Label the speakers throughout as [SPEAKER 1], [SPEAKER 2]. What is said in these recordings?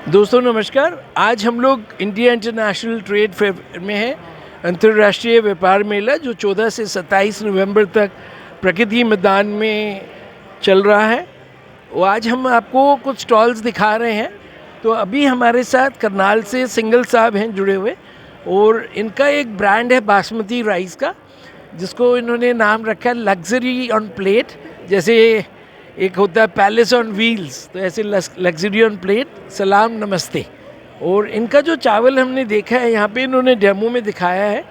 [SPEAKER 1] दोस्तों नमस्कार। आज हम लोग इंडिया इंटरनेशनल ट्रेड फेयर में हैं। अंतर्राष्ट्रीय व्यापार मेला जो 14 से 27 नवंबर तक प्रगति मैदान में चल रहा है, वो आज हम आपको कुछ स्टॉल्स दिखा रहे हैं। तो अभी हमारे साथ करनाल से सिंगल साहब हैं जुड़े हुए, और इनका एक ब्रांड है बासमती राइस का, जिसको इन्होंने नाम रखा है लग्जरी ऑन प्लेट। जैसे एक होता है पैलेस ऑन व्हील्स, तो ऐसे लग्जरी ऑन प्लेट, सलाम नमस्ते। और इनका जो चावल हमने देखा है यहाँ पे, इन्होंने डेमो में दिखाया है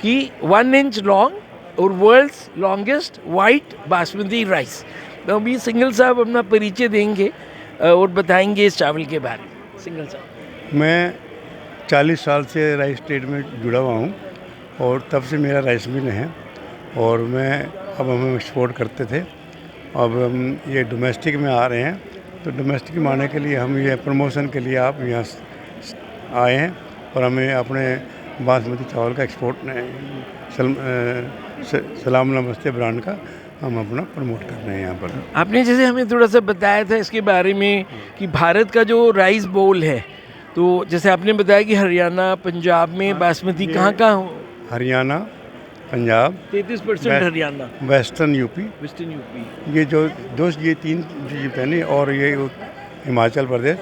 [SPEAKER 1] कि 1 इंच लॉन्ग और world's longest white basmati rice. तो अभी सिंगल साहब अपना परिचय देंगे और बताएंगे इस चावल के बारे में। सिंगल साहब।
[SPEAKER 2] मैं 40 साल से राइस ट्रेड में जुड़ा हुआ हूँ और तब से मेरा राइस मिल है। और हम एक्सपोर्ट करते थे, अब हम ये डोमेस्टिक में आ रहे हैं। तो डोमेस्टिक में आने के लिए हम ये प्रमोशन के लिए आप यहाँ आए हैं और हमें अपने बासमती चावल का एक्सपोर्ट सलाम नमस्ते ब्रांड का हम अपना प्रमोट कर रहे हैं यहाँ पर।
[SPEAKER 1] आपने जैसे हमें थोड़ा सा बताया था इसके बारे में कि भारत का जो राइस बोल है, तो जैसे आपने बताया कि हरियाणा पंजाब में बासमती कहाँ
[SPEAKER 2] हरियाणा, पंजाब,
[SPEAKER 1] 33% हरियाणा,
[SPEAKER 2] वेस्टर्न यूपी, ये जो ये 3 चीज़ें हैं, और ये हिमाचल प्रदेश,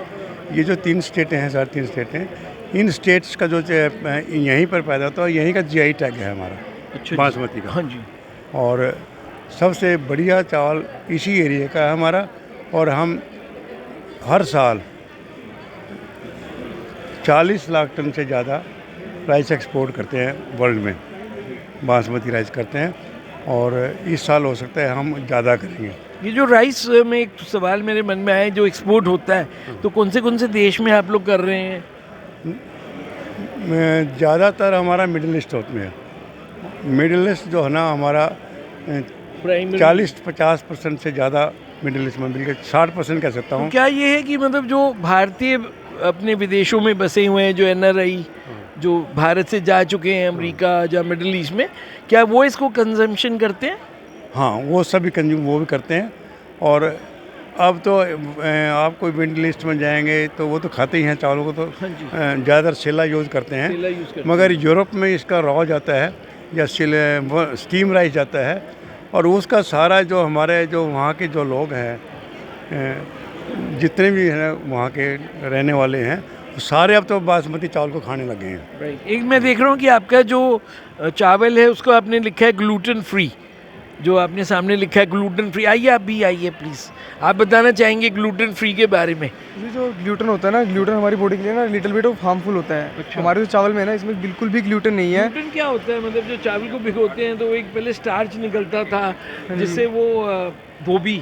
[SPEAKER 2] ये जो 3 स्टेटें हैं, 3.5 स्टेटें हैं, इन स्टेट्स का जो यहीं पर पैदा होता है, यहीं का जीआई टैग है हमारा। अच्छा, बासमती का।
[SPEAKER 1] हाँ जी।
[SPEAKER 2] और सबसे बढ़िया चावल इसी एरिया का है हमारा। और हम हर साल 40 लाख टन से ज़्यादा राइस एक्सपोर्ट करते हैं वर्ल्ड में, बासमती राइस करते हैं। और इस साल हो सकता है हम ज़्यादा करेंगे।
[SPEAKER 1] ये जो राइस में एक सवाल मेरे मन में आया, जो एक्सपोर्ट होता है, तो कौन से देश में आप लोग कर रहे हैं?
[SPEAKER 2] ज़्यादातर हमारा मिडिल ईस्ट में है। मिडिल ईस्ट जो है ना हमारा 40-50% से ज़्यादा मिडिल ईस्ट में, मिलकर 60% कह सकता हूँ।
[SPEAKER 1] तो क्या ये है कि मतलब जो भारतीय अपने विदेशों में बसे हुए हैं, जो एनआरआई जो भारत से जा चुके हैं अमेरिका या मिडिल ईस्ट में, क्या वो इसको कंजम्पशन करते हैं?
[SPEAKER 2] हाँ, वो सभी कंज्यूम वो भी करते हैं। और अब तो आप कोई मिडिल ईस्ट में जाएंगे तो वो तो खाते ही हैं चावलों को, तो ज़्यादातर सेला यूज़ करते हैं। मगर यूरोप में इसका रॉ जाता है या स्टीम राइस जाता है, और उसका सारा जो हमारे जो वहाँ के जो लोग हैं, जितने भी हैं वहाँ के रहने वाले हैं, सारे अब तो बासमती चावल को खाने लगे हैं।
[SPEAKER 1] राइट। एक मैं देख रहा हूँ कि आपका जो चावल है उसको आपने लिखा है ग्लूटेन फ्री, जो आपने सामने लिखा है ग्लूटेन फ्री। आइए, आप भी आइए प्लीज़। आप बताना चाहेंगे ग्लूटेन फ्री के बारे में?
[SPEAKER 3] ये जो ग्लूटेन होता है ना, ग्लूटेन हमारी बॉडी के लिए ना लिटिल बिट ऑफ हार्मफुल होता है।
[SPEAKER 1] अच्छा।
[SPEAKER 3] हमारे जो चावल में ना, इसमें बिल्कुल भी ग्लूटेन नहीं है।
[SPEAKER 1] ग्लूटेन क्या होता है? मतलब जो चावल को भिगोते हैं तो एक पहले स्टार्च निकलता था, जिससे वो धोबी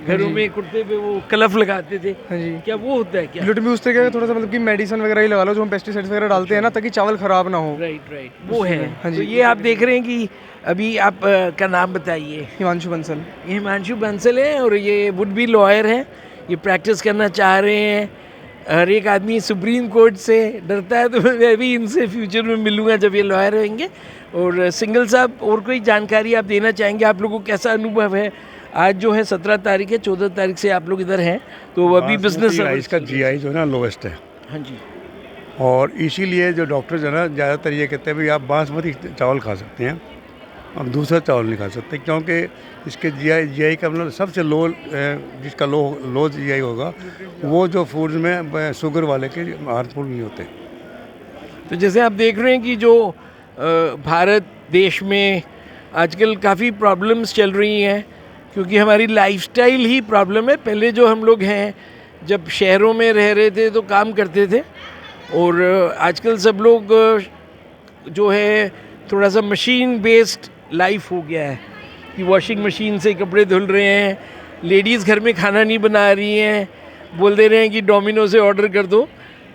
[SPEAKER 1] घरों में कुर्ते पे वो कलफ लगाते थे।
[SPEAKER 3] हाँ जी।
[SPEAKER 1] क्या वो होता है क्या?
[SPEAKER 3] ग्लूटेन भी उस तरह का थोड़ा सा, मतलब कि मेडिसिन वगैरह ही लगा लो, जो हम पेस्टिसाइड्स वगैरह डालते हैं ना, ताकि चावल खराब ना हो।
[SPEAKER 1] राइट, वो है।
[SPEAKER 3] हाँ जी।
[SPEAKER 1] तो ये आप देख रहे हैं कि अभी आप का नाम बताइए।
[SPEAKER 3] हिमांशु बंसल।
[SPEAKER 1] ये हिमांशु बंसल है, और ये वुड बी लॉयर हैं। ये प्रैक्टिस करना चाह रहे हैं। हर एक आदमी सुप्रीम कोर्ट से डरता है, तो मैं भी इनसे फ्यूचर में मिलूँगा जब ये लॉयर होंगे। और सिंगल साहब, और कोई जानकारी आप देना चाहेंगे? आप लोगों को कैसा अनुभव है? आज जो है 17 तारीख है, 14 तारीख से आप लोग इधर हैं, तो अभी बिजनेस
[SPEAKER 2] राइस का जीआई जो है ना लोवेस्ट है।
[SPEAKER 1] हाँ जी।
[SPEAKER 2] और इसीलिए जो डॉक्टर जो है ना ज़्यादातर ये कहते हैं भाई आप बासमती चावल खा सकते हैं, अब दूसरा चावल नहीं खा सकते, क्योंकि इसके जीआई का मतलब सबसे लो, जिसका लो जीआई होगा, वो जो फूड में शुगर वाले के हार्मफुल नहीं होते।
[SPEAKER 1] तो जैसे आप देख रहे हैं कि जो भारत देश में आजकल काफ़ी प्रॉब्लम्स चल रही हैं, क्योंकि हमारी लाइफस्टाइल ही प्रॉब्लम है। पहले जो हम लोग हैं, जब शहरों में रह रहे थे तो काम करते थे, और आजकल सब लोग जो है थोड़ा सा मशीन बेस्ड लाइफ हो गया है, कि वॉशिंग मशीन से कपड़े धुल रहे हैं, लेडीज़ घर में खाना नहीं बना रही हैं, बोल दे रहे हैं कि डोमिनो से ऑर्डर कर दो।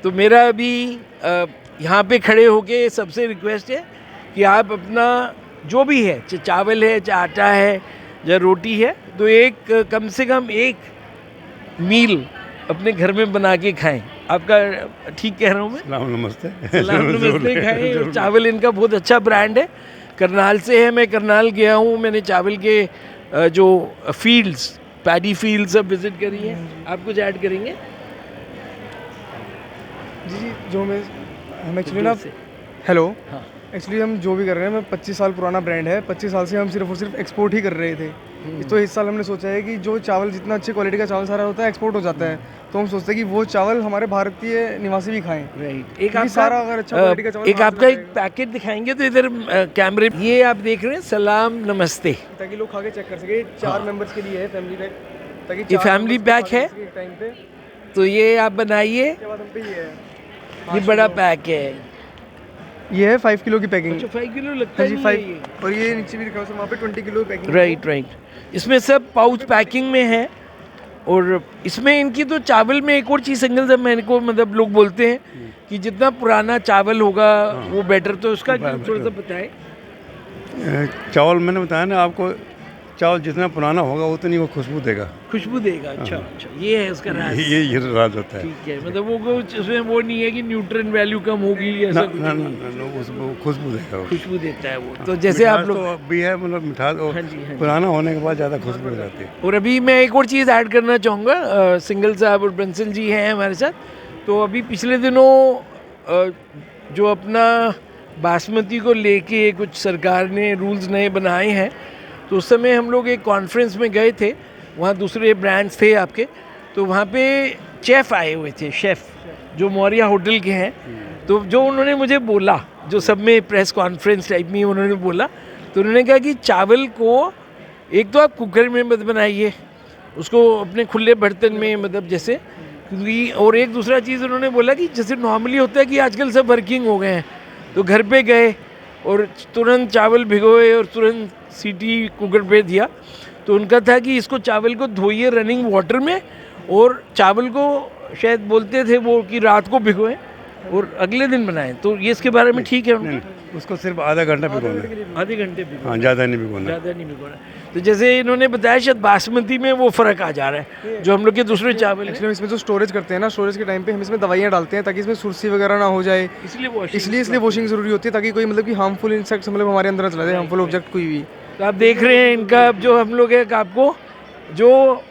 [SPEAKER 1] तो मेरा अभी यहाँ पे खड़े होके सबसे रिक्वेस्ट है कि आप अपना जो भी है, चाहे चावल है, चाहे आटा है, या रोटी है, तो एक कम से कम एक मील अपने घर में बना के खाएं। आपका ठीक कह रहा हूँ मैं?
[SPEAKER 2] सलाम नमस्ते।
[SPEAKER 1] सलाम नमस्ते खाएं। और चावल इनका बहुत अच्छा ब्रांड है, करनाल से है। मैं करनाल गया हूँ, मैंने चावल के जो फील्ड्स, पैडी फील्ड्स सब विजिट करी है। आप कुछ ऐड करेंगे?
[SPEAKER 3] जी जी, जो हम एक्चुअली ना, हेलो,
[SPEAKER 1] हाँ।
[SPEAKER 3] एक्चुअली हम जो भी कर रहे हैं, मैं 25 साल पुराना ब्रांड है, 25 साल से हम सिर्फ और सिर्फ एक्सपोर्ट ही कर रहे थे। तो इस साल हमने सोचा है कि जो चावल जितना अच्छी क्वालिटी का चावल सारा होता है एक्सपोर्ट हो जाता है, तो हम सोचते हैं कि वो चावल हमारे भारतीय निवासी भी खाएं।
[SPEAKER 1] राइट।
[SPEAKER 3] क्योंकि सारा अगर अच्छा क्वालिटी का चावल
[SPEAKER 1] एक
[SPEAKER 3] बाहर
[SPEAKER 1] आपका
[SPEAKER 3] से
[SPEAKER 1] एक पैकेट दिखाएंगे तो इधर कैमरे, ये आप देख रहे हैं सलाम नमस्ते,
[SPEAKER 3] ताकि लोग खा के चेक कर सके। 4 मेंबर्स के लिए है फैमिली पैक, ताकि
[SPEAKER 1] ये
[SPEAKER 3] 4
[SPEAKER 1] फैमिली
[SPEAKER 3] members
[SPEAKER 1] पैक
[SPEAKER 3] खा
[SPEAKER 1] है।
[SPEAKER 3] के एक टाइम पे।
[SPEAKER 1] तो ये आप बनाइए,
[SPEAKER 3] उसके बाद हम पे ये है,
[SPEAKER 1] ये बड़ा पैक है।
[SPEAKER 3] ये है 5 किलो की पैकिंग।
[SPEAKER 1] अच्छा 5 किलो लगता
[SPEAKER 3] हाँ
[SPEAKER 1] है
[SPEAKER 3] जी,
[SPEAKER 1] नहीं है
[SPEAKER 3] 5।
[SPEAKER 1] ये।
[SPEAKER 3] और ये नीचे भी लिखा हुआ है वहाँ पे 20 किलो पैकिंग।
[SPEAKER 1] राइट राइट, इसमें सब पाउच पैकिंग में है। और इसमें इनकी तो चावल में एक और चीज़ सिंगल सब मेरे को मतलब लोग बोलते हैं कि जितना पुराना चावल होगा वो बेटर, तो उसका थोड़ा सा बताएं।
[SPEAKER 2] चावल मैंने बताया ना आपको, चावल जितना पुराना होगा उतनी वो खुशबू देगा।
[SPEAKER 1] खुशबू देगा। अच्छा अच्छा, ये है उसका राज।
[SPEAKER 2] ये राज होता है।
[SPEAKER 1] ठीक है, मतलब वो कुछ उसमें वो नहीं है कि न्यूट्रिएंट वैल्यू कम होगी
[SPEAKER 2] ना
[SPEAKER 1] ऐसा कुछ
[SPEAKER 2] ना
[SPEAKER 1] नहीं।
[SPEAKER 2] ना ना, वो खुशबू देगा वो।
[SPEAKER 1] खुशबू देता है वो। तो जैसे आप लोग,
[SPEAKER 2] तो भी है, मतलब मिठास और
[SPEAKER 1] हाँ जी, हाँ जी।
[SPEAKER 2] पुराना होने के बाद ज़्यादा खुशबू हो जाती है।
[SPEAKER 1] और अभी मैं एक और चीज़ ऐड करना चाहूँगा, सिंगल साहब और बंसल जी हैं हमारे साथ। तो अभी पिछले दिनों जो अपना बासमती को लेके कुछ सरकार ने रूल्स नए बनाए हैं, तो उस समय हम लोग एक कॉन्फ्रेंस में गए थे, वहाँ दूसरे ब्रांड्स थे आपके, तो वहाँ पे शेफ़ आए हुए थे, शेफ़ जो मौर्या होटल के हैं। तो जो उन्होंने मुझे बोला, जो सब में प्रेस कॉन्फ्रेंस टाइप में उन्होंने बोला, तो उन्होंने कहा कि चावल को एक तो आप कुकर में मत बनाइए, उसको अपने खुले बर्तन में, मतलब जैसे, क्योंकि और एक दूसरा चीज़ उन्होंने बोला कि जैसे नॉर्मली होता है कि आजकल सब वर्किंग हो गए हैं, तो घर पे गए और तुरंत चावल भिगोए और तुरंत सीटी कुकर पे दिया। तो उनका था कि इसको चावल को धोइए रनिंग वाटर में, और चावल को शायद बोलते थे वो कि रात को भिगोएं और अगले दिन बनाएं। तो ये इसके बारे में ठीक है उनका?
[SPEAKER 2] नहीं, उसको सिर्फ आधा घंटा भिगोना है।
[SPEAKER 1] आधे घंटे भिगो,
[SPEAKER 2] हाँ, ज़्यादा नहीं भिगोना।
[SPEAKER 1] ज़्यादा नहीं भिगोना। तो जैसे इन्होंने बताया शायद बासमती में वो फ़र्क आ जा रहा है, जो हम लोग के दूसरे चावल हैं,
[SPEAKER 3] एक्चुअली हम इसमें जो स्टोरेज करते हैं ना, स्टोरेज के टाइम पे हम इसमें दवाइयाँ डालते हैं ताकि इसमें सुरसी वगैरह ना हो जाए। इसलिए वॉशिंग ज़रूरी होती है, ताकि कोई मतलब कि हार्मफुल इंसेक्ट्स मतलब हमारे अंदर ना चला जाए, हार्मफुल ऑब्जेक्ट कोई भी।
[SPEAKER 1] तो आप देख रहे हैं इनका, अब जो हम लोग एक आपको जो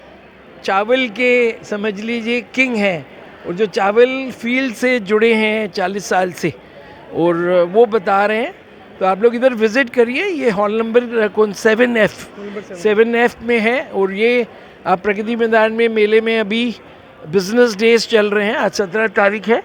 [SPEAKER 1] चावल के समझ लीजिए किंग हैं, और जो चावल फील्ड से जुड़े हैं 40 साल से, और वो बता रहे हैं। तो आप लोग इधर विज़िट करिए, ये हॉल नंबर कौन 7F में है। और ये आप प्रगति मैदान में मेले में अभी बिजनेस डेज चल रहे हैं। आज 17 तारीख है,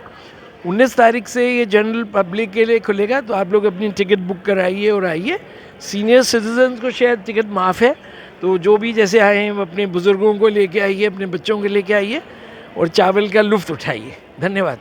[SPEAKER 1] 19 तारीख से ये जनरल पब्लिक के लिए खुलेगा। तो आप लोग अपनी टिकट बुक कराइए और आइए। सीनियर सिटीजन्स को शायद टिकट माफ़ है, तो जो भी जैसे आए हैं अपने बुज़ुर्गों को लेके आइए, अपने बच्चों को लेके आइए और चावल का लुत्फ़ उठाइए। धन्यवाद।